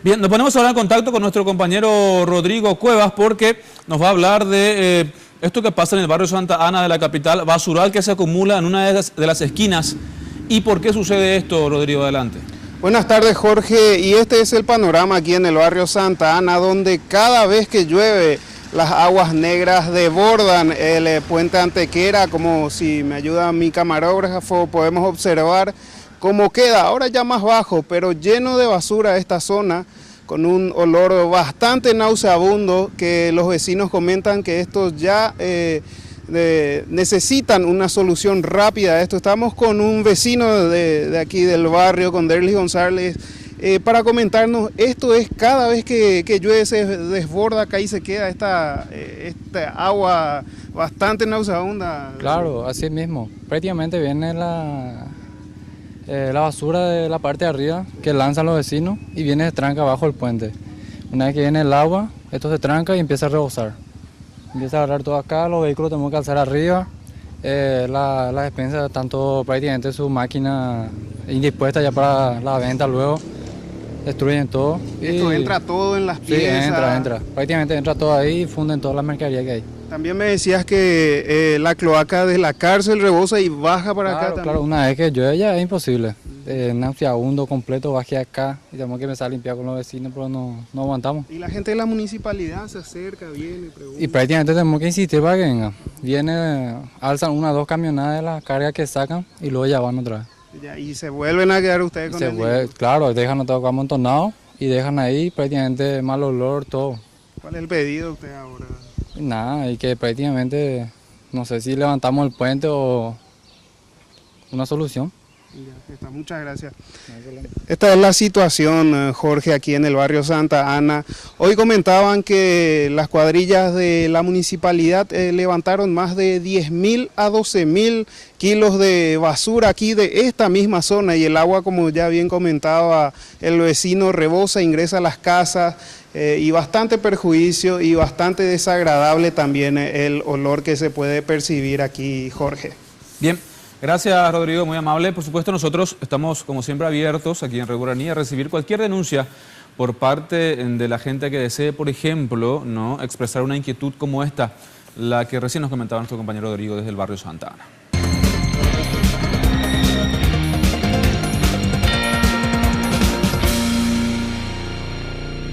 Bien, nos ponemos ahora en contacto con nuestro compañero Rodrigo Cuevas porque nos va a hablar de esto que pasa en el barrio Santa Ana de la capital, basural que se acumula en una de las esquinas. ¿Y por qué sucede esto, Rodrigo? Adelante. Buenas tardes, Jorge, y este es el panorama aquí en el barrio Santa Ana, donde cada vez que llueve las aguas negras desbordan el puente Antequera, como si me ayuda mi camarógrafo, podemos observar cómo queda, ahora ya más bajo, pero lleno de basura esta zona, con un olor bastante nauseabundo, que los vecinos comentan que estos ya necesitan una solución rápida a esto. Estamos con un vecino de aquí del barrio, con Derlis González, para comentarnos, esto es cada vez que llueve se desborda acá y se queda esta agua bastante nauseabunda. Claro, así mismo, prácticamente viene la basura de la parte de arriba que lanzan los vecinos y viene de tranca abajo del puente. Una vez que viene el agua, esto se tranca y empieza a rebosar. Empieza a agarrar todo acá, los vehículos tenemos que alzar arriba, las despensas están todo prácticamente su máquina indispuesta ya para la venta luego, destruyen todo. Esto entra todo en las piezas. Sí, entra, prácticamente entra todo ahí y funden toda la mercadería que hay. También me decías que la cloaca de la cárcel rebosa y baja para acá también. Claro, una vez que llueve ya es imposible. Nauseabundo completo, bajé acá y tenemos que empezar a limpiar con los vecinos, pero no aguantamos. Y la gente de la municipalidad se acerca, viene y pregunta. Y prácticamente tenemos que insistir para que venga. Viene, alzan una o dos camionadas de la carga que sacan y luego ya van otra vez. Ya, y se vuelven a quedar ustedes con el Claro, dejan todo amontonado y dejan ahí prácticamente mal olor, todo. ¿Cuál es el pedido de usted ahora? Nada, y que prácticamente, no sé si levantamos el puente o una solución. Ya está, muchas gracias. Esta es la situación, Jorge, aquí en el barrio Santa Ana. Hoy comentaban que las cuadrillas de la municipalidad levantaron más de 10.000 a 12.000 kilos de basura aquí de esta misma zona, y el agua, como ya bien comentaba el vecino, rebosa, ingresa a las casas, y bastante perjuicio y bastante desagradable también el olor que se puede percibir aquí, Jorge. Bien. Gracias, Rodrigo, muy amable. Por supuesto, nosotros estamos, como siempre, abiertos aquí en Reguaraní a recibir cualquier denuncia por parte de la gente que desee, por ejemplo, expresar una inquietud como esta, la que recién nos comentaba nuestro compañero Rodrigo desde el barrio Santa Ana.